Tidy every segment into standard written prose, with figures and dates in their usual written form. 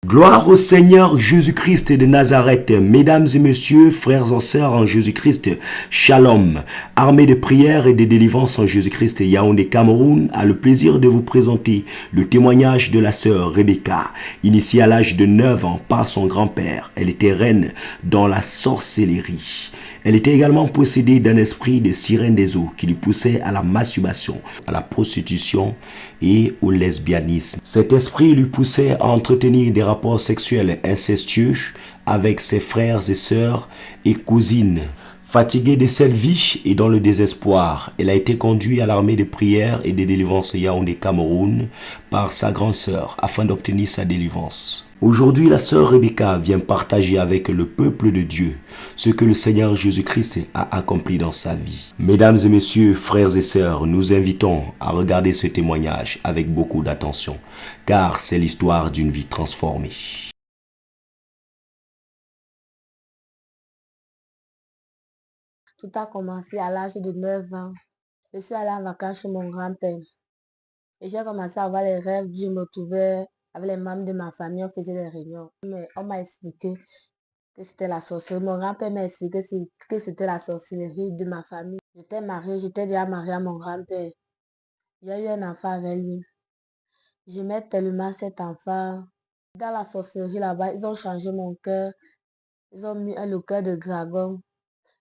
Gloire au Seigneur Jésus-Christ de Nazareth. Mesdames et messieurs, frères et sœurs en Jésus-Christ, Shalom. Armée de prière et de délivrance en Jésus-Christ, Yaoundé Cameroun a le plaisir de vous présenter le témoignage de la sœur Rebecca. Initiée à l'âge de 9 ans par son grand-père, elle était reine dans la sorcellerie. Elle était également possédée d'un esprit de sirène des eaux qui lui poussait à la masturbation, à la prostitution et au lesbianisme. Cet esprit lui poussait à entretenir des rapports sexuels incestueux avec ses frères et sœurs et cousines. Fatiguée de cette vie et dans le désespoir, elle a été conduite à l'armée de prière et de délivrance Yaoundé Cameroun par sa grande sœur afin d'obtenir sa délivrance. Aujourd'hui, la sœur Rebecca vient partager avec le peuple de Dieu ce que le Seigneur Jésus-Christ a accompli dans sa vie. Mesdames et messieurs, frères et sœurs, nous invitons à regarder ce témoignage avec beaucoup d'attention, car c'est l'histoire d'une vie transformée. Tout a commencé à l'âge de 9 ans. Je suis allée en vacances chez mon grand-père. Et j'ai commencé à avoir les rêves. Je me trouvais avec les membres de ma famille, on faisait des réunions. Mais on m'a expliqué que c'était la sorcellerie. Mon grand-père m'a expliqué que c'était la sorcellerie de ma famille. J'étais déjà mariée à mon grand-père. J'ai eu un enfant avec lui. J'aimais tellement cet enfant. Dans la sorcellerie là-bas, ils ont changé mon cœur. Ils ont mis le cœur de dragon.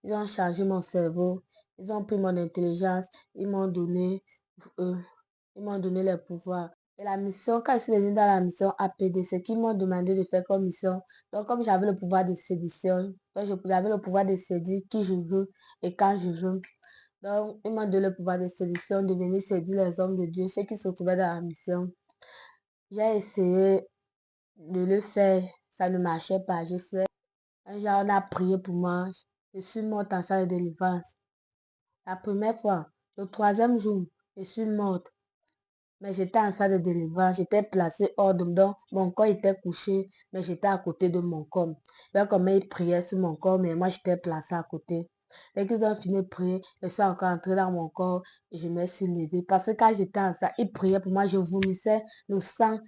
Ils ont changé mon cerveau. Ils ont pris mon intelligence. Ils m'ont donné, euh, ils m'ont donné les pouvoirs. Et la mission, quand je suis venue dans la mission APD, c'est qu'ils m'ont demandé de faire comme mission. Donc, comme j'avais le pouvoir de séduction, j'avais le pouvoir de séduire qui je veux et quand je veux. Donc, ils m'ont donné le pouvoir de séduction, de venir séduire les hommes de Dieu, ceux qui se trouvaient dans la mission. J'ai essayé de le faire. Ça ne marchait pas. Je sais. Un jour, on a prié pour moi. Je suis morte en salle de délivrance. La première fois, le troisième jour, je suis morte. Mais j'étais en salle de délivrance, j'étais placée hors de donc mon corps était couché, mais j'étais à côté de mon corps. Donc, comme ils priaient sur mon corps, mais moi j'étais placée à côté. Dès qu'ils ont fini de prier, je suis encore entrée dans mon corps et je me suis levée. Parce que quand j'étais en salle, ils priaient pour moi, je vomissais le sang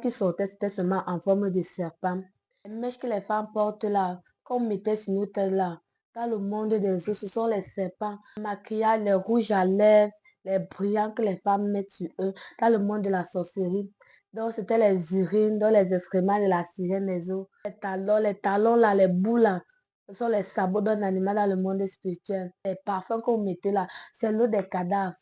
qui sortait, c'était seulement en forme de serpent. Les mèches que les femmes portent là, qu'on mettait sur nous têtes là, dans le monde des eaux, ce sont les serpents. Le maquillage, les rouges à lèvres, les brillants que les femmes mettent sur eux, dans le monde de la sorcellerie. Donc, c'était les urines, donc les excréments de la sirène des eaux. Les talons là, les boules là, ce sont les sabots d'un animal dans le monde spirituel. Les parfums qu'on mettait là, c'est l'eau des cadavres.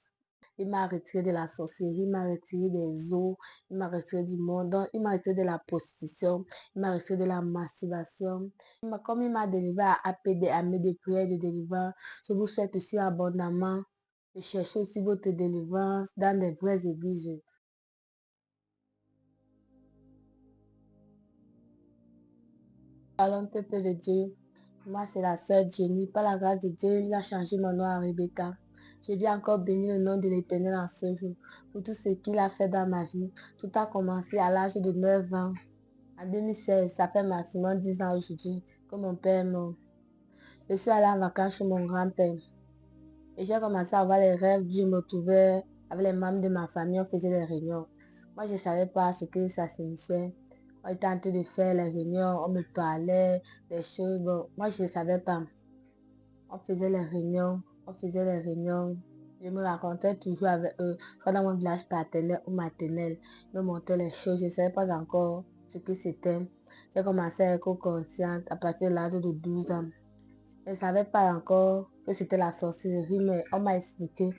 Il m'a retiré de la sorcellerie, il m'a retiré des eaux, il m'a retiré du monde, donc il m'a retiré de la prostitution, il m'a retiré de la masturbation. Comme il m'a délivré à APD, Armée de prière et de délivrance, je vous souhaite aussi abondamment de chercher aussi votre délivrance dans des vraies églises. Parlons peuple de Dieu. Moi, c'est la sœur Jenny. Par la grâce de Dieu, il a changé mon nom à Rebecca. Je viens encore bénir le nom de l'Éternel en ce jour pour tout ce qu'il a fait dans ma vie. Tout a commencé à l'âge de 9 ans. En 2016, ça fait maximum 10 ans aujourd'hui que mon père est mort. Je suis allée en vacances chez mon grand-père. Et j'ai commencé à avoir les rêves. Je me trouvais avec les membres de ma famille, on faisait des réunions. Moi, je ne savais pas ce que ça signifiait. On était en train de faire les réunions, on me parlait des choses. Bon, moi, je ne savais pas. On faisait les réunions, on faisait les réunions. Je me racontais toujours avec eux. Soit dans mon village paternel ou maternel, je me montraient les choses. Je ne savais pas encore ce que c'était. J'ai commencé à être consciente à partir de l'âge de 12 ans. Je ne savais pas encore que c'était la sorcellerie, mais on m'a expliqué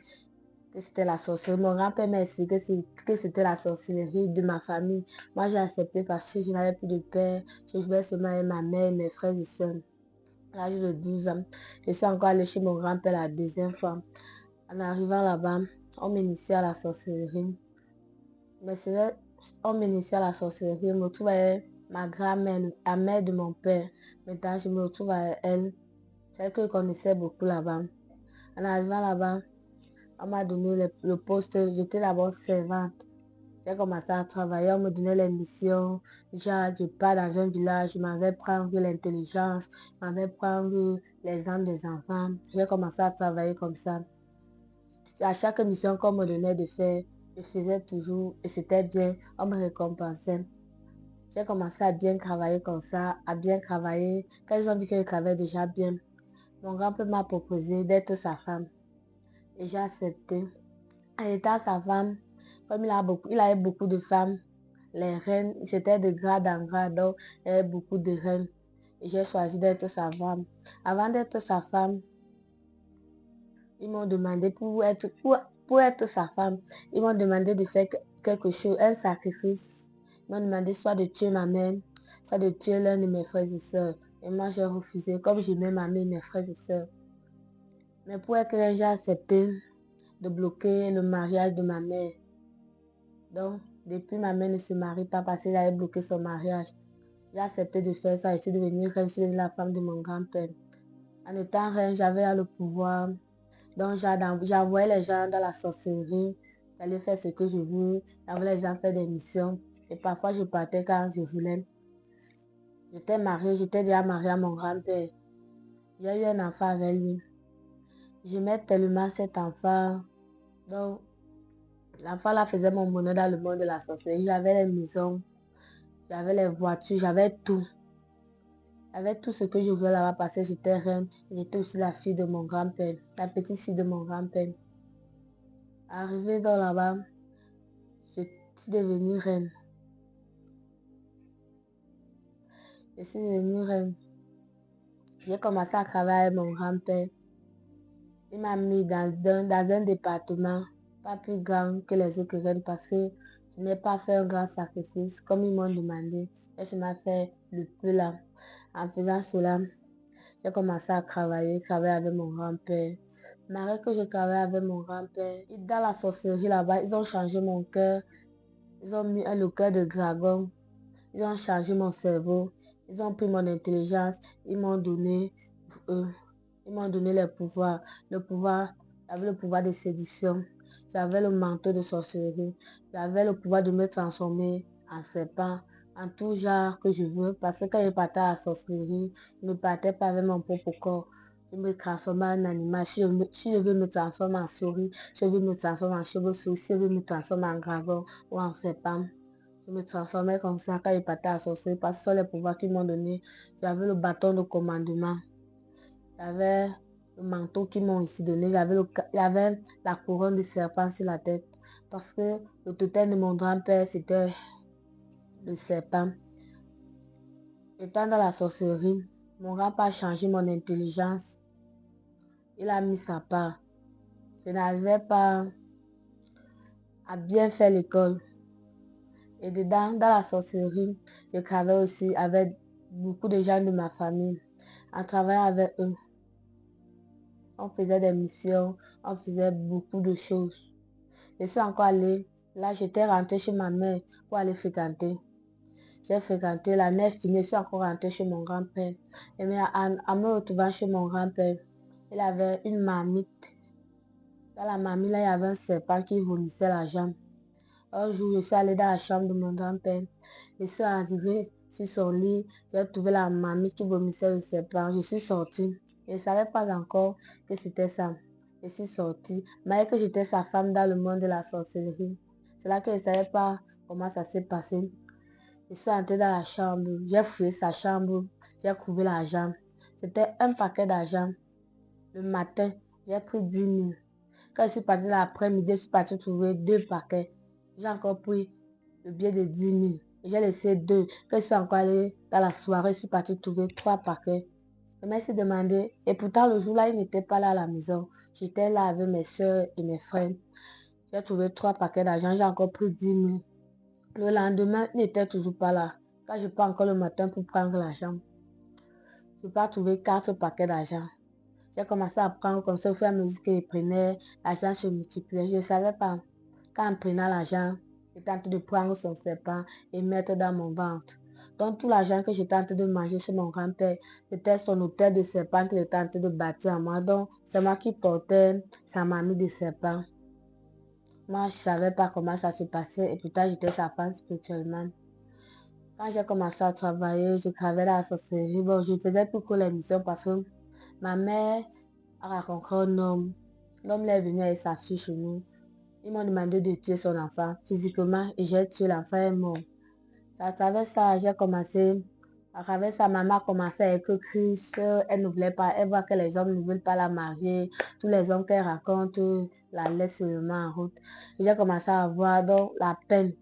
que c'était la sorcellerie. Mon grand-père m'a expliqué que c'était la sorcellerie de ma famille. Moi, j'ai accepté parce que je n'avais plus de père. Je jouais seulement avec ma mère et mes frères et soeurs. À l'âge de 12 ans, je suis encore allée chez mon grand-père la deuxième fois. En arrivant là-bas, on m'initie à la sorcellerie. Mais c'est vrai, on m'initie à la sorcellerie. Je me retrouve avec ma grand-mère, la mère de mon père. Maintenant, je me retrouve avec elle. C'est elle que je connaissais beaucoup là-bas. En arrivant là-bas, on m'a donné le poste. J'étais d'abord servante. J'ai commencé à travailler, on me donnait les missions. Déjà, je pars dans un village, je m'en vais prendre l'intelligence, je m'en vais prendre les âmes des enfants. J'ai commencé à travailler comme ça. À chaque mission qu'on me donnait de faire, je faisais toujours et c'était bien, on me récompensait. J'ai commencé à bien travailler comme ça, à bien travailler. Quand ils ont vu que je travaillais déjà bien, mon grand-père m'a proposé d'être sa femme. Et j'ai accepté. En étant sa femme, comme il avait beaucoup de femmes, les reines, j'étais de grade en grade, donc il y avait beaucoup de reines. Et j'ai choisi d'être sa femme. Avant d'être sa femme, ils m'ont demandé pour être sa femme, ils m'ont demandé de faire quelque chose, un sacrifice. Ils m'ont demandé soit de tuer ma mère, soit de tuer l'un de mes frères et sœurs. Et moi, j'ai refusé, comme j'aimais ma mère et mes frères et sœurs. Mais pour être clair, j'ai accepté de bloquer le mariage de ma mère. Donc, depuis ma mère ne se marie pas parce qu'elle avait bloqué son mariage. J'ai accepté de faire ça et je suis devenue reine, je suis devenue la femme de mon grand-père. En étant reine, j'avais le pouvoir. Donc, j'envoyais les gens dans la sorcellerie. J'allais faire ce que je veux. J'envoyais les gens faire des missions. Et parfois, je partais quand je voulais. J'étais déjà mariée à mon grand-père. J'ai eu un enfant avec lui. J'aimais tellement cet enfant. Donc, l'enfant là faisait mon bonheur dans le monde de la sorcellerie. J'avais les maisons, j'avais les voitures, j'avais tout. J'avais tout ce que je voulais là-bas parce que j'étais reine. J'étais aussi la fille de mon grand-père, la petite fille de mon grand-père. Arrivée dans là-bas, je suis devenue reine. Je suis devenue reine. J'ai commencé à travailler avec mon grand-père. Il m'a mis dans un département pas plus grand que les autres reines parce que je n'ai pas fait un grand sacrifice comme ils m'ont demandé. Et je m'ai fait le peu là. En faisant cela, j'ai commencé à travailler avec mon grand-père. Malgré que je travaillais avec mon grand-père, dans la sorcellerie là-bas, ils ont changé mon cœur. Ils ont mis le cœur de dragon. Ils ont changé mon cerveau. Ils ont pris mon intelligence. Ils m'ont donné, euh, ils m'ont donné le pouvoir. J'avais le pouvoir de séduction. J'avais le manteau de sorcellerie. J'avais le pouvoir de me transformer en serpent, en tout genre que je veux. Parce que quand je partais à la sorcellerie, je ne partais pas avec mon propre corps. Je me transformais en animal. Si je veux me transformer en souris, si je veux me transformer en chauve-souris, si je veux me transformer en dragon ou en serpent. Je me transformais comme ça quand je partais à la sorcellerie parce que ce sont les pouvoirs qu'ils m'ont donné. J'avais le bâton de commandement. J'avais le manteau qu'ils m'ont ici donné. J'avais la couronne de serpent sur la tête. Parce que le totem de mon grand-père, c'était le serpent. Étant dans la sorcellerie, mon grand-père a changé mon intelligence. Il a mis sa part. Je n'arrivais pas à bien faire l'école. Et dedans, dans la sorcellerie, je travaillais aussi avec beaucoup de gens de ma famille. En travaillant avec eux, on faisait des missions, on faisait beaucoup de choses. Je suis encore allée, là j'étais rentrée chez ma mère pour aller fréquenter. J'ai fréquenté, l'année finie, je suis encore rentrée chez mon grand-père. Et mais en me retrouvant chez mon grand-père, il avait une marmite. Dans la marmite, là, il y avait un serpent qui vomissait la jambe. Un jour, je suis allée dans la chambre de mon grand-père. Je suis arrivée sur son lit. J'ai trouvé la marmite qui vomissait le serpent. Je suis sortie. Je ne savais pas encore que c'était ça. Je suis sortie. Malgré que j'étais sa femme dans le monde de la sorcellerie. C'est là que je ne savais pas comment ça s'est passé. Je suis entrée dans la chambre. J'ai fouillé sa chambre. J'ai trouvé l'argent. C'était un paquet d'argent. Le matin, j'ai pris 10 000. Quand je suis partie l'après-midi, je suis partie trouver 2 paquets. J'ai encore pris le billet de 10 000. J'ai laissé 2. Quand je suis encore allée dans la soirée, je suis partie trouver 3 paquets. Je me suis demandé, et pourtant le jour-là, il n'était pas là à la maison. J'étais là avec mes soeurs et mes frères. J'ai trouvé 3 paquets d'argent, j'ai encore pris 10 000. Le lendemain, il n'était toujours pas là. Quand je pars encore le matin pour prendre l'argent, je n'ai pas trouvé 4 paquets d'argent. J'ai commencé à prendre comme ça au fur et à mesure que je prenais, l'argent se multipliait. Je ne savais pas. Quand en prenant l'argent, j'étais en train de prendre son serpent et mettre dans mon ventre. Donc tout l'argent que j'étais en train de manger chez mon grand-père, c'était son hôtel de serpent qu'il était en train de bâtir en moi. Donc c'est moi qui portais sa mamie de serpent. Moi, je ne savais pas comment ça se passait et pourtant j'étais sa femme spirituellement. Quand j'ai commencé à travailler, je travaillais dans la sorcellerie. Bon, je faisais plus que les missions parce que ma mère a rencontré un homme. L'homme est venu avec sa fille chez nous. Ils m'ont demandé de tuer son enfant physiquement et j'ai tué l'enfant est mort. À travers ça, j'ai commencé. À travers ça, maman a commencé avec Christ. Elle ne voulait pas. Elle voit que les hommes ne veulent pas la marier. Tous les hommes qu'elle raconte la laissent seulement en route. J'ai commencé à avoir donc la peine.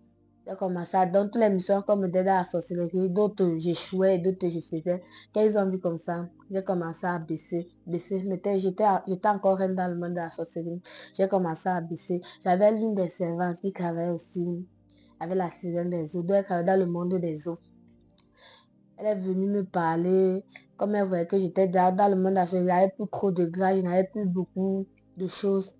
J'ai commencé à dans toutes les missions comme me dans la sorcellerie. D'autres j'échouais, d'autres je faisais. Quand ils ont vu comme ça, j'ai commencé à baisser. J'étais encore reine dans le monde de la sorcellerie. J'ai commencé à baisser. J'avais l'une des servantes qui travaillait aussi avec la sirène des eaux. Donc elle travaillait dans le monde des eaux. Elle est venue me parler, comme elle voyait que j'étais déjà dans le monde associatif, je n'avais plus trop de grâce, je n'avais plus beaucoup de choses.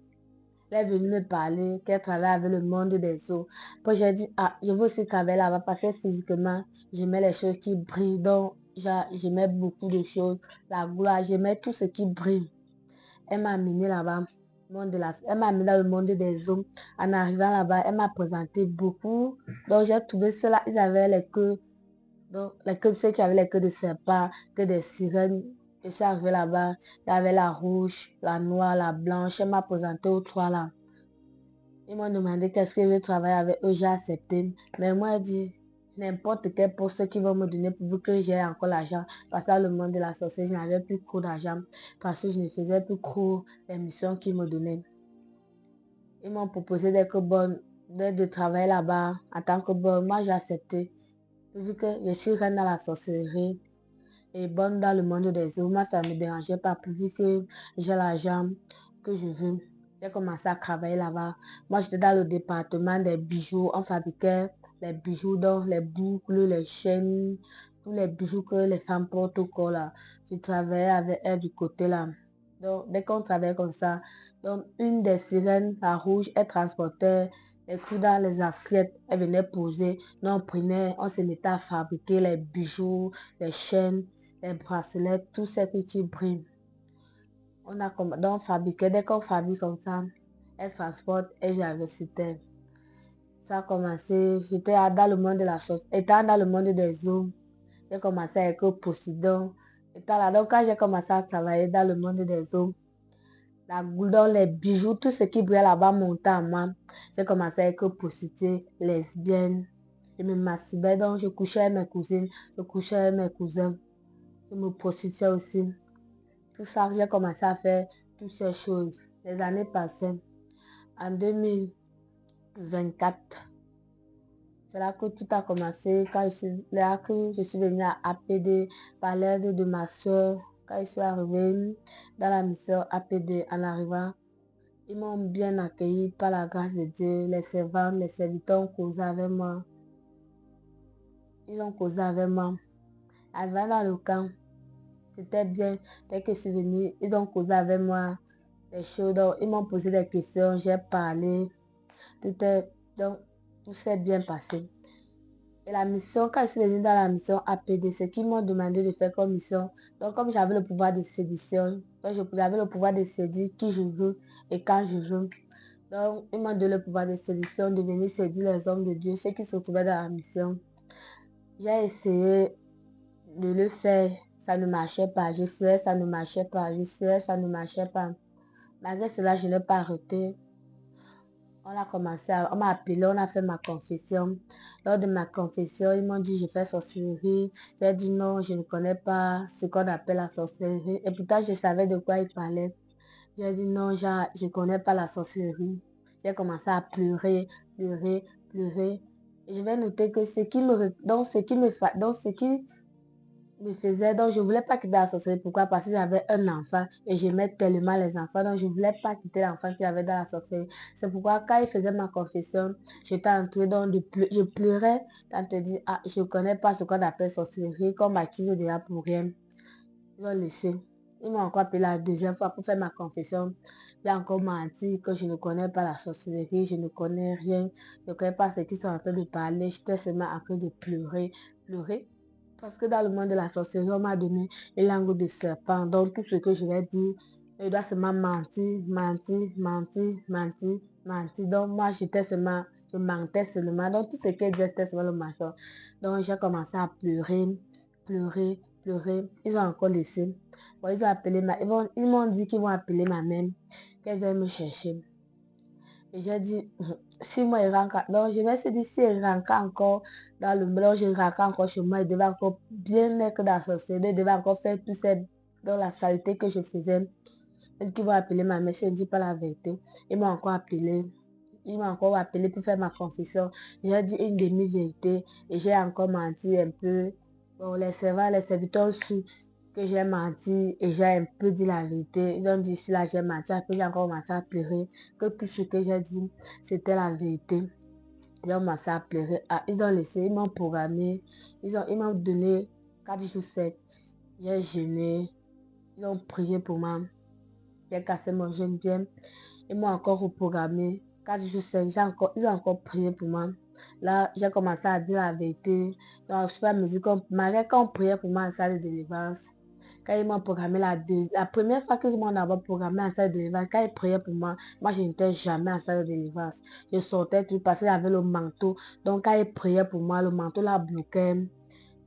Elle est venue me parler qu'elle travaille avec le monde des eaux. Puis j'ai dit, ah, je veux aussi travailler là-bas parce que physiquement, j'aimais les choses qui brillent. Donc, j'aimais beaucoup de choses. La gloire, j'aimais tout ce qui brille. Elle m'a amené là-bas. Elle m'a amené dans le monde des eaux. En arrivant là-bas, elle m'a présenté beaucoup. Donc, j'ai trouvé cela. Ils avaient les queues. Donc, ceux qui avaient les queues de serpent, que des sirènes. Je suis arrivée là-bas. Il y avait la rouge, la noire, la blanche. Elle m'a présenté aux trois là. Ils m'ont demandé qu'est-ce que je veux travailler avec eux. J'ai accepté. Mais moi, j'ai dit, n'importe quel poste qu'ils vont me donner pourvu que j'ai encore l'argent. Parce que dans le monde de la sorcellerie, je n'avais plus trop d'argent. Parce que je ne faisais plus trop les missions qu'ils me donnaient. Ils m'ont proposé d'être bonne, de travailler là-bas en tant que bonne. Moi, j'ai accepté. Vu que je suis reine dans la sorcellerie et bonne dans le monde des eaux, moi, ça ne me dérangeait pas pourvu que j'ai l'argent que je veux. J'ai commencé à travailler là-bas. Moi, j'étais dans le département des bijoux. On fabriquait les bijoux, donc les boucles, les chaînes, tous les bijoux que les femmes portent au corps là. Je travaillais avec elle du côté là. Donc, dès qu'on travaillait comme ça, donc une des sirènes, la rouge, elle transportait les clous dans les assiettes. Elle venait poser. Nous, on prenait, on se mettait à fabriquer les bijoux, les chaînes, les bracelets, tout ce qui brille. Donc, fabriqué, dès qu'on fabrique comme ça, elle transporte et j'avais c'était. Ça a commencé, j'étais dans le monde de la chose. Étant dans le monde des eaux, j'ai commencé avec Posidon. Étant là, donc quand j'ai commencé à travailler dans le monde des eaux, la goudron, les bijoux, tout ce qui brillait là-bas montait en moi. J'ai commencé avec prostituée, lesbienne. Je me masturbais, donc je couchais avec mes cousines, je couchais avec mes cousins. Je me prostituais aussi. Tout ça, j'ai commencé à faire toutes ces choses. Les années passaient. En 2024, c'est là que tout a commencé. Là que je suis venue à APD par l'aide de ma soeur. Quand je suis arrivée dans la mission APD en arrivant, ils m'ont bien accueilli par la grâce de Dieu. Les servants, les serviteurs ont causé avec moi. Ils ont causé avec moi. Arrivant dans le camp, c'était bien. Dès que je suis venue, ils ont causé avec moi des choses. Donc, ils m'ont posé des questions, j'ai parlé. Donc, tout s'est bien passé. Et la mission, quand je suis venue dans la mission APD, ce qu'ils m'ont demandé de faire comme mission. Donc, comme j'avais le pouvoir de séduction, j'avais le pouvoir de séduire qui je veux et quand je veux. Donc, ils m'ont donné le pouvoir de séduction, de venir séduire les hommes de Dieu, ceux qui se trouvaient dans la mission. J'ai essayé de le faire, ça ne marchait pas. J'essayais, ça ne marchait pas. J'essayais, ça ne marchait pas. Malgré cela, je n'ai pas arrêté. On m'a appelé, on a fait ma confession. Lors de ma confession, ils m'ont dit je fais sorcellerie. J'ai dit non, je ne connais pas ce qu'on appelle la sorcellerie. Et pourtant, je savais de quoi ils parlaient. J'ai dit non, je ne connais pas la sorcellerie. J'ai commencé à pleurer, pleurer, pleurer. Et je vais noter que ce qui me faisait, donc je ne voulais pas quitter la sorcellerie. Pourquoi? Parce que j'avais un enfant et j'aimais tellement les enfants. Donc je ne voulais pas quitter l'enfant qu'il y avait dans la sorcellerie. C'est pourquoi quand il faisait ma confession, j'étais entrée dans je pleurais quand il dit, ah, je ne connais pas ce qu'on appelle sorcellerie, qu'on m'accuse déjà pour rien. Ils ont laissé. Ils m'ont encore appelé la deuxième fois pour faire ma confession. J'ai encore menti que je ne connais pas la sorcellerie, je ne connais rien. Je ne connais pas ce qu'ils sont en train de parler. J'étais seulement en train de pleurer, pleurer. Parce que dans le monde de la sorcellerie, on m'a donné une langue de serpent. Donc tout ce que je vais dire, je dois seulement mentir, mentir, mentir, mentir, mentir. Donc moi, je mentais seulement. Donc tout ce que je disais, c'était seulement le mensonge. Donc j'ai commencé à pleurer, pleurer, pleurer. Ils ont encore laissé. Bon, ils ont appelé ils m'ont dit qu'ils vont appeler ma mère, qu'elle vient me chercher. Et j'ai dit, si moi il rentre, donc je me suis dit, si il rentre encore dans le mélange, il rentre encore chez moi, il devait encore bien être dans son CD, il devait encore faire tout ça dans la saleté que je faisais. Et qui va appeler ma mère, je ne dis pas la vérité. Il m'a encore appelé. Il m'a encore appelé pour faire ma confession. J'ai dit une demi-vérité et j'ai encore menti un peu. Bon, les servants, les serviteurs su que j'ai menti et j'ai un peu dit la vérité. Ils ont dit si là j'ai menti, après j'ai encore menti à pleurer. Que tout ce que j'ai dit, c'était la vérité. Ils ont commencé à pleurer. Ah, ils ont laissé, ils m'ont programmé. Ils m'ont donné 4 jours 7. J'ai jeûné. Ils ont prié pour moi. J'ai cassé mon jeûne bien. Ils m'ont encore reprogrammé. 4 jours 5, ils ont encore prié pour moi. Là, j'ai commencé à dire la vérité. Donc, au fur et à mesure quand on priait pour moi en salle de délivrance, quand ils m'ont programmé la première fois qu'ils m'ont d'abord programmé en salle de délivrance, quand ils priaient pour moi je n'étais jamais en salle de délivrance. Je sortais tout parce qu'il y avait le manteau. Donc, quand ils priaient pour moi, le manteau là bloquait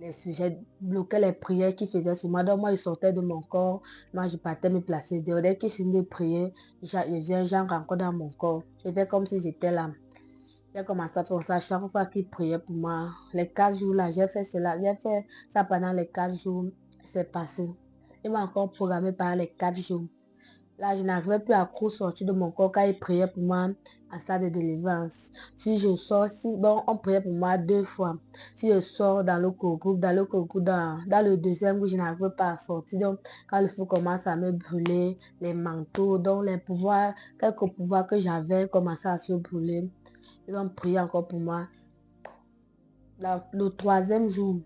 les sujets, bloquaient les prières qu'ils faisaient sur moi. Donc moi, je sortais de mon corps. Moi, je partais me placer dehors. Dès qu'ils finissaient de prier, je viens, j'entre encore dans mon corps. C'était comme si j'étais là. J'ai commencé à faire ça chaque fois qu'ils priaient pour moi. Les 4 jours là, j'ai fait cela. J'ai fait ça pendant les 4 jours. C'est passé. Il m'a encore programmé pendant les 4 jours. Là, je n'arrivais plus à trop sortir de mon corps quand il priait pour moi en salle de délivrance. Si je sors, bon, on priait pour moi 2 fois. Si je sors dans le groupe, dans le deuxième groupe, je n'arrivais pas à sortir. Donc, quand le feu commence à me brûler, les manteaux, donc les pouvoirs, quelques pouvoirs que j'avais commençaient à se brûler. Ils ont prié encore pour moi. Le troisième jour,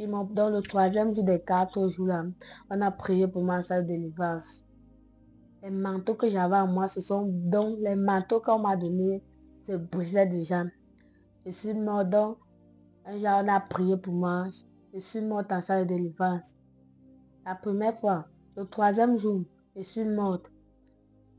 dans le troisième jour des 4 jours là, on a prié pour moi en salle de délivrance. Les manteaux que j'avais en moi, ce sont donc les manteaux qu'on m'a donnés, se brisaient déjà. Je suis morte donc, un jour on a prié pour moi. Je suis morte en salle de délivrance. La première fois, le troisième jour, je suis morte.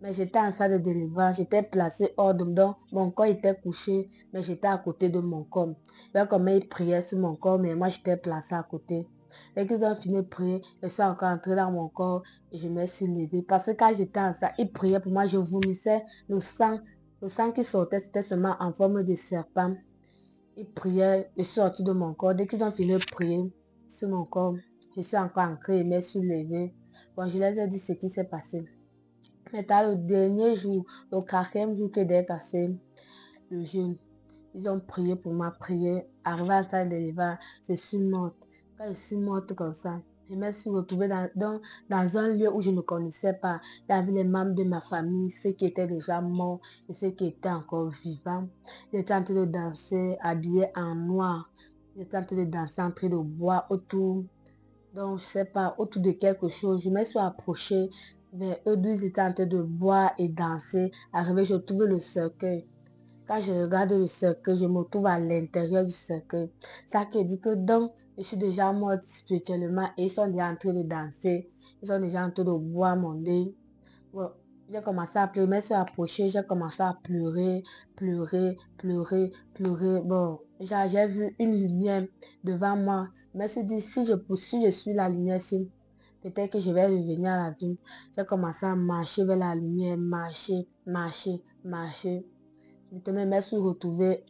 Mais j'étais en salle de délivrance, j'étais placée hors de donc mon corps était couché, mais j'étais à côté de mon corps. Donc, comme ils priaient sur mon corps, mais moi j'étais placée à côté. Dès qu'ils ont fini de prier, je suis encore entrée dans mon corps et je me suis levée. Parce que quand j'étais en salle, ils priaient pour moi, je vomissais le sang qui sortait, c'était seulement en forme de serpent. Ils priaient, je suis sortie de mon corps. Dès qu'ils ont fini de prier sur mon corps, je suis encore entrée et me suis levée. Bon, je leur ai dit ce qui s'est passé. Maintenant, le dernier jour, le quatrième jour que j'ai cassé le jeûne, ils ont prié pour ma prière. Arrivé à la salle de délivrance, je suis morte. Quand je suis morte comme ça, je me suis retrouvée dans un lieu où je ne connaissais pas. Il y avait les membres de ma famille, ceux qui étaient déjà morts et ceux qui étaient encore vivants. Ils étaient en train de danser, habillés en noir. Ils étaient en train de danser, en train de boire autour. Donc, je sais pas, autour de quelque chose. Je me suis approchée vers eux, deux, ils étaient en train de boire et danser. Arrivé, je trouve le cercueil. Quand je regarde le cercueil, je me trouve à l'intérieur du cercueil. Ça qui dit que donc, je suis déjà morte spirituellement et ils sont déjà en train de danser. Ils sont déjà en train de boire mon deuil. Bon, j'ai commencé à pleurer, je me suis approchée, j'ai commencé à pleurer, pleurer, pleurer, pleurer. Bon, j'ai vu une lumière devant moi. Je me suis dit, si je poursuis, je suis la lumière, si peut-être que je vais revenir à la vie. J'ai commencé à marcher vers la lumière, marcher, marcher, marcher. Je me suis retrouvée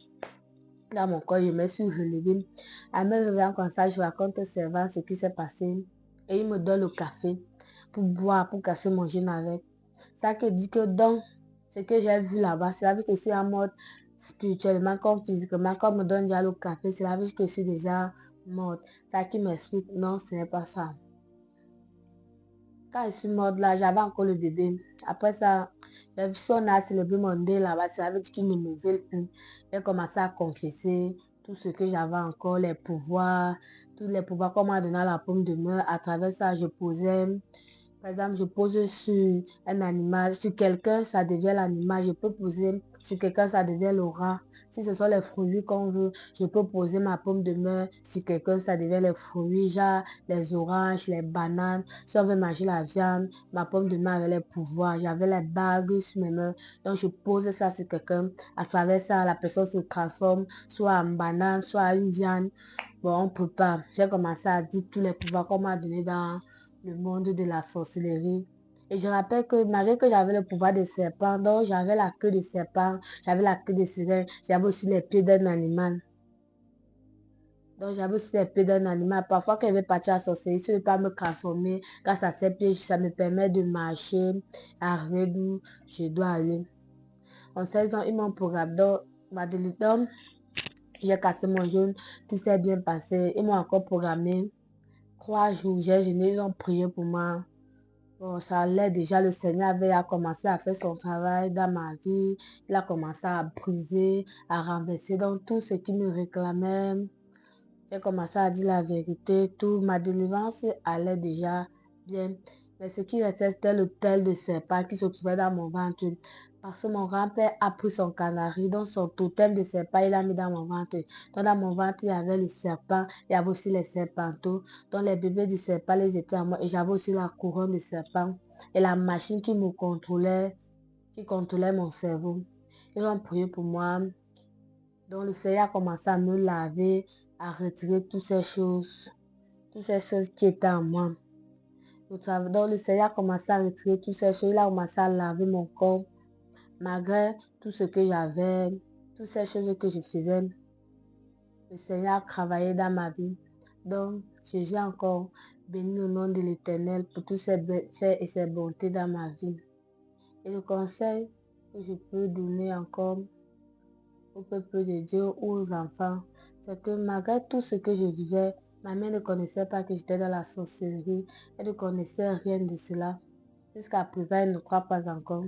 dans mon corps, je me suis relevée. À me réveillant comme ça, je raconte au servant ce qui s'est passé. Et il me donne le café pour boire, pour casser mon jeûne avec. Ça qui dit que donc, ce que j'ai vu là-bas, c'est la vie que je suis en mode spirituellement comme physiquement. Quand on me donne déjà le café, c'est la vie que je suis déjà morte. Ça qui m'explique, non, ce n'est pas ça. Quand je suis morte là, j'avais encore le bébé. Après ça, j'ai vu son a célébré mon deuil là-bas. Ça veut dire qu'il ne me veut plus. J'ai commencé à confesser tout ce que j'avais encore, les pouvoirs, tous les pouvoirs qu'on m'a donné à la paume de main. À travers ça, je posais. Par exemple, je pose sur un animal, sur quelqu'un, ça devient l'animal. Je peux poser sur quelqu'un, ça devient le rat. Si ce sont les fruits qu'on veut, je peux poser ma paume de main sur quelqu'un, ça devient les fruits, genre les oranges, les bananes. Si on veut manger la viande, ma paume de main avait les pouvoirs. J'avais les bagues sur mes mains. Donc, je pose ça sur quelqu'un. À travers ça, la personne se transforme soit en banane, soit en une viande. Bon, on peut pas. J'ai commencé à dire tous les pouvoirs qu'on m'a donné dans le monde de la sorcellerie. Et je rappelle que malgré que j'avais le pouvoir des serpents, donc j'avais la queue de serpent, j'avais la queue de sirène, j'avais aussi les pieds d'un animal. Donc j'avais aussi les pieds d'un animal. Parfois quand je vais partir à la sorcellerie, je ne veux pas me transformer. Grâce à ces pieds, ça me permet de marcher, arriver d'où je dois aller. En 16 ans, ils m'ont programmé. Donc, j'ai cassé mon genou, tout s'est bien passé. Ils m'ont encore programmé 3 jours. J'ai jeûné, ils ont prié pour moi. Bon, ça allait déjà, le Seigneur avait commencé à faire son travail dans ma vie. Il a commencé à briser, à renverser donc tout ce qui me réclamait. J'ai commencé à dire la vérité, tout. Ma délivrance allait déjà bien. Mais ce qui restait, c'était le tel de serpent qui se trouvait dans mon ventre. Parce que mon grand-père a pris son canari, donc son totem de serpent, il l'a mis dans mon ventre. Donc dans mon ventre, il y avait le serpent, il y avait aussi les serpentaux. Donc les bébés du serpent, les étaient à moi. Et j'avais aussi la couronne de serpent. Et la machine qui me contrôlait, qui contrôlait mon cerveau. Ils ont prié pour moi. Donc le Seigneur a commencé à me laver, à retirer toutes ces choses qui étaient en moi. Donc le Seigneur a commencé à retirer toutes ces choses, il a commencé à laver mon corps, malgré tout ce que j'avais, toutes ces choses que je faisais. Le Seigneur a travaillé dans ma vie. Donc j'ai encore béni le nom de l'Éternel pour tous ses bienfaits et ses bontés dans ma vie. Et le conseil que je peux donner encore au peuple de Dieu ou aux enfants, c'est que malgré tout ce que je vivais, ma mère ne connaissait pas que j'étais dans la sorcellerie. Elle ne connaissait rien de cela. Jusqu'à présent, elle ne croit pas encore.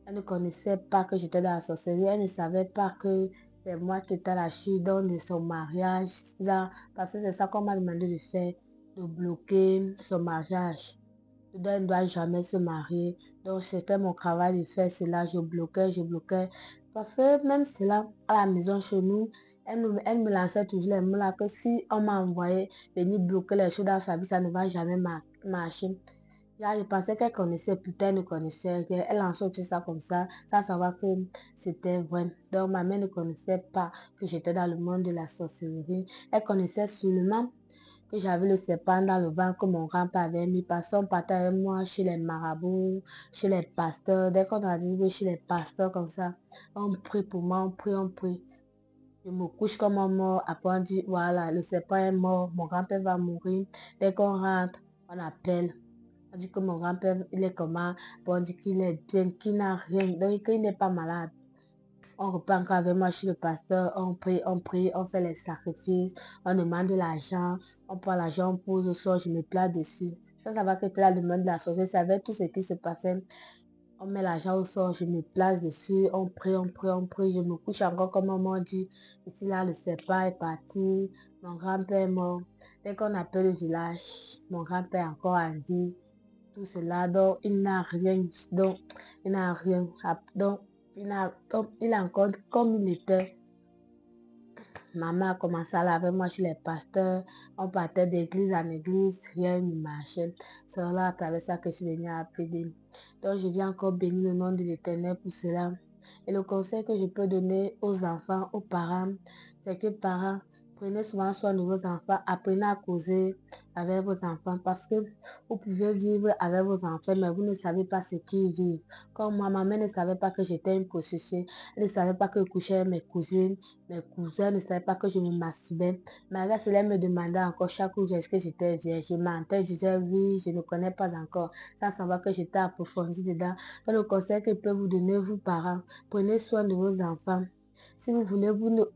Elle ne connaissait pas que j'étais dans la sorcellerie. Elle ne savait pas que c'est moi qui étais à la chute de son mariage. Là, parce que c'est ça qu'on m'a demandé de faire, de bloquer son mariage. Elle ne doit jamais se marier. Donc, c'était mon travail de faire cela. Je bloquais, je bloquais. Parce que même cela, à la maison chez nous, elle me lançait toujours les mots là que si on m'a envoyé venir bloquer les choses dans sa vie, ça ne va jamais marcher. Là, je pensais qu'elle connaissait, putain, elle ne connaissait rien. Elle lançait tout ça comme ça, sans savoir que c'était vrai. Donc, ma mère ne connaissait pas que j'étais dans le monde de la sorcellerie. Elle connaissait seulement que j'avais le serpent dans le ventre que mon grand-père avait mis. Parce qu'on partait avec moi chez les marabouts, chez les pasteurs. Dès qu'on a dit oui, chez les pasteurs comme ça, on prie pour moi, on prie, on prie. Je me couche comme un mort. Après on dit voilà, le serpent est mort, mon grand-père va mourir. Dès qu'on rentre, on appelle. On dit que mon grand-père, il est comment? Bon, on dit qu'il est bien, qu'il n'a rien, donc qu'il n'est pas malade. On reprend encore avec moi chez le pasteur, on prie, on fait les sacrifices, on demande de l'argent, on prend l'argent, on pose au sol, je me place dessus. Ça va que tu la demande de la sorcière, c'est avec tout ce qui se passait. On met l'argent au sol, je me place dessus, on prie, on prie, on prie, je me couche encore comme on m'a dit. Ici là, le serpent est parti, mon grand-père est mort. Dès qu'on appelle le village, mon grand-père est encore en vie. Tout cela, donc il n'a rien, donc il n'a rien, donc il a encore comme il était. Maman a commencé à aller avec moi chez les pasteurs, on partait d'église en église, rien ne marchait. C'est là à travers ça que je suis venue à appeler. Donc je viens encore bénir le nom de l'Éternel pour cela. Et le conseil que je peux donner aux enfants, aux parents, c'est que parents, prenez souvent soin de vos enfants, apprenez à causer avec vos enfants parce que vous pouvez vivre avec vos enfants, mais vous ne savez pas ce qu'ils vivent. Comme moi, ma mère ne savait pas que j'étais une prostituée, elle ne savait pas que je couchais avec mes cousines, mes cousins ne savaient pas que je me masturbais. Malgré cela, elle me demandait encore chaque jour est-ce que j'étais vierge. Je mentais, je disais oui, je ne connais pas encore, sans savoir que j'étais approfondie dedans. Donc le conseil que je peux vous donner, vous parents, prenez soin de vos enfants. Si vous voulez,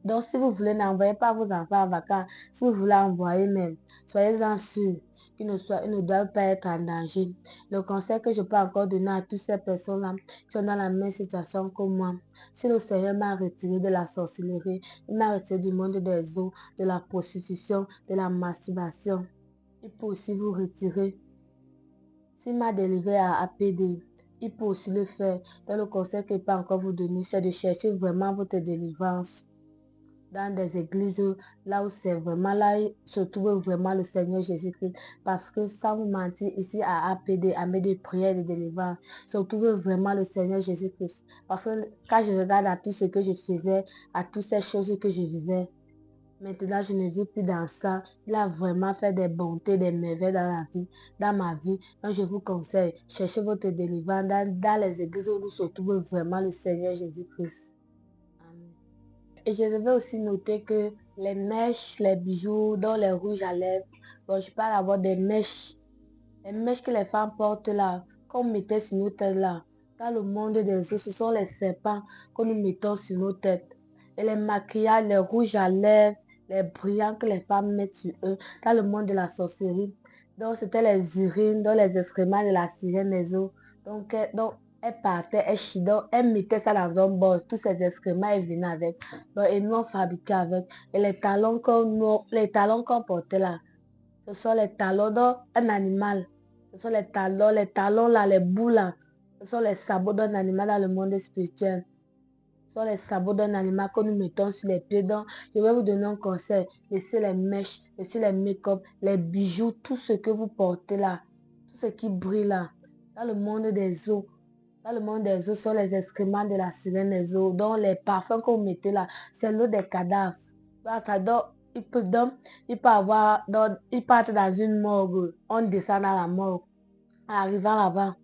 donc si vous voulez, n'envoyez pas vos enfants en vacances. Si vous voulez envoyer même, soyez-en sûrs qu'ils ne doivent pas être en danger. Le conseil que je peux encore donner à toutes ces personnes-là qui sont dans la même situation que moi. Si le Seigneur m'a retiré de la sorcellerie, il m'a retiré du monde des eaux, de la prostitution, de la masturbation, il peut aussi vous retirer. S'il m'a délivré à APD, il peut aussi le faire. Dans le conseil que je peux encore vous donner, c'est de chercher vraiment votre délivrance dans des églises là où c'est vraiment là se trouve vraiment le Seigneur Jésus-Christ. Parce que sans vous mentir, ici à APD, à mes des prières de délivrance, se trouve vraiment le Seigneur Jésus-Christ. Parce que quand je regarde à tout ce que je faisais, à toutes ces choses que je vivais, Maintenant, je ne vis plus dans ça. Il a vraiment fait des bontés, des merveilles dans la vie, dans ma vie. Donc, je vous conseille, cherchez votre délivrance dans les églises où se trouve vraiment le Seigneur Jésus-Christ. Amen. Et je devais aussi noter que les mèches, les bijoux, dont les rouges à lèvres, bon, je parle d'avoir des mèches. Les mèches que les femmes portent là, qu'on mettait sur nos têtes là. Dans le monde des eaux, ce sont les serpents que nous mettons sur nos têtes. Et les maquillages, les rouges à lèvres, les brillants que les femmes mettent sur eux, dans le monde de la sorcellerie. Donc, c'était les urines, donc les excréments de la sirène des eaux. Donc, elle partait, elle chiait, donc elle mettait ça dans un bol. Tous ces excréments, elle venait avec. Donc, et nous, on fabriquait avec. Et les talons qu'on portait là, ce sont les talons d'un animal. Ce sont les talons là, les boules là. Ce sont les sabots d'un animal dans le monde spirituel. Ce sont les sabots d'un animal que nous mettons sur les pieds. Donc, je vais vous donner un conseil. Laissez les mèches, laissez les make-up, les bijoux, tout ce que vous portez là. Tout ce qui brille là. Dans le monde des eaux. Dans le monde des eaux, ce sont les excréments de la sirène des eaux. Donc, les parfums que vous mettez là, c'est l'eau des cadavres. Donc, il peut avoir, donc, ils partent dans une morgue. On descend dans la morgue. En arrivant là-bas,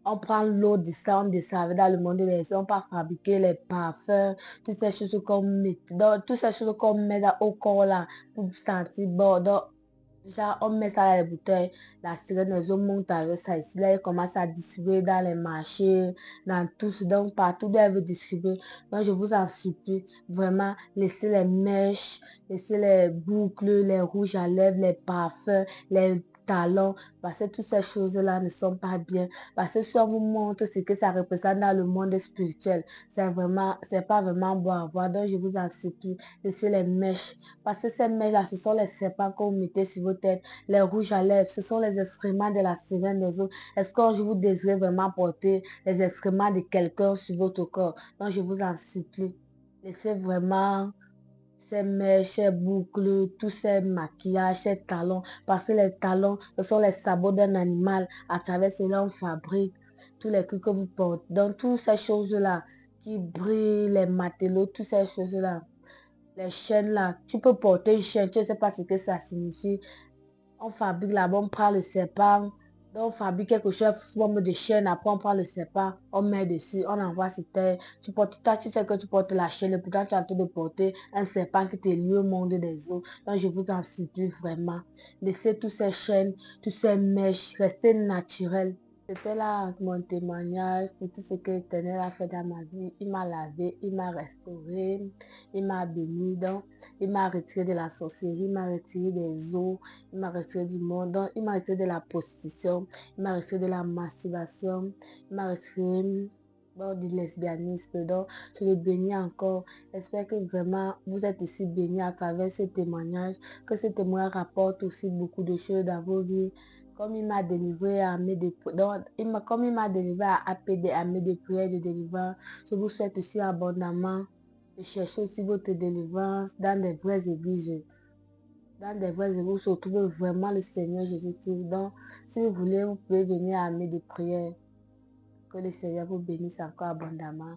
on prend l'eau du sang, on descend dans le monde des eaux. On peut fabriquer les parfums, toutes ces choses qu'on met, donc, toutes ces choses qu'on met au corps là, pour sentir bon. Donc, déjà, on met ça dans les bouteilles. La sirène des eaux monte avec ça ici. Là, elle commence à distribuer dans les marchés, dans tous, donc partout où elle veut distribuer. Donc, je vous en supplie, vraiment, laissez les mèches, laissez les boucles, les rouges à lèvres, les parfums, les talons, parce que toutes ces choses-là ne sont pas bien. Parce que si on vous montre ce que ça représente dans le monde spirituel, c'est pas vraiment bon à voir. Donc, je vous en supplie, laissez les mèches. Parce que ces mèches-là, ce sont les serpents que vous mettez sur vos têtes. Les rouges à lèvres, ce sont les excréments de la sirène des eaux. Est-ce que je vous désirez vraiment porter les excréments de quelqu'un sur votre corps? Donc, je vous en supplie. Laissez vraiment ces mèches, ces boucles, tous ces maquillages, ces talons. Parce que les talons, ce sont les sabots d'un animal. À travers cela, on fabrique tous les trucs que vous portez. Donc, toutes ces choses-là qui brillent, les matelots, toutes ces choses-là. Les chaînes là, tu peux porter une chaîne, tu ne sais pas ce que ça signifie. On fabrique là-bas, on prend le serpent, donc on fabrique quelque chose sous forme de chaîne, après on prend le serpent, on met dessus, on envoie sur terre. Tu portes, toi, tu sais que tu portes la chaîne, et pourtant tu es en train de porter un serpent qui te lie au monde des eaux. Donc je vous en supplie vraiment. Laissez toutes ces chaînes, toutes ces mèches, restez naturel. C'était là mon témoignage pour tout ce que l'Éternel a fait dans ma vie. Il m'a lavé, il m'a restauré, il m'a béni. Donc, il m'a retiré de la sorcellerie, il m'a retiré des eaux, il m'a retiré du monde. Donc, il m'a retiré de la prostitution, il m'a retiré de la masturbation, il m'a retiré bon, du lesbianisme. Donc, je le bénis encore. J'espère que vraiment vous êtes aussi bénis à travers ce témoignage, que ce témoignage rapporte aussi beaucoup de choses dans vos vies. Comme il m'a délivré à mes de, donc, comme il m'a délivré à APD, à mes de prière de délivrance, je vous souhaite aussi abondamment de chercher aussi votre délivrance dans des vraies églises. Dans des vraies églises où se trouve vraiment le Seigneur Jésus-Christ. Donc, si vous voulez, vous pouvez venir à mes de prière. Que le Seigneur vous bénisse encore abondamment.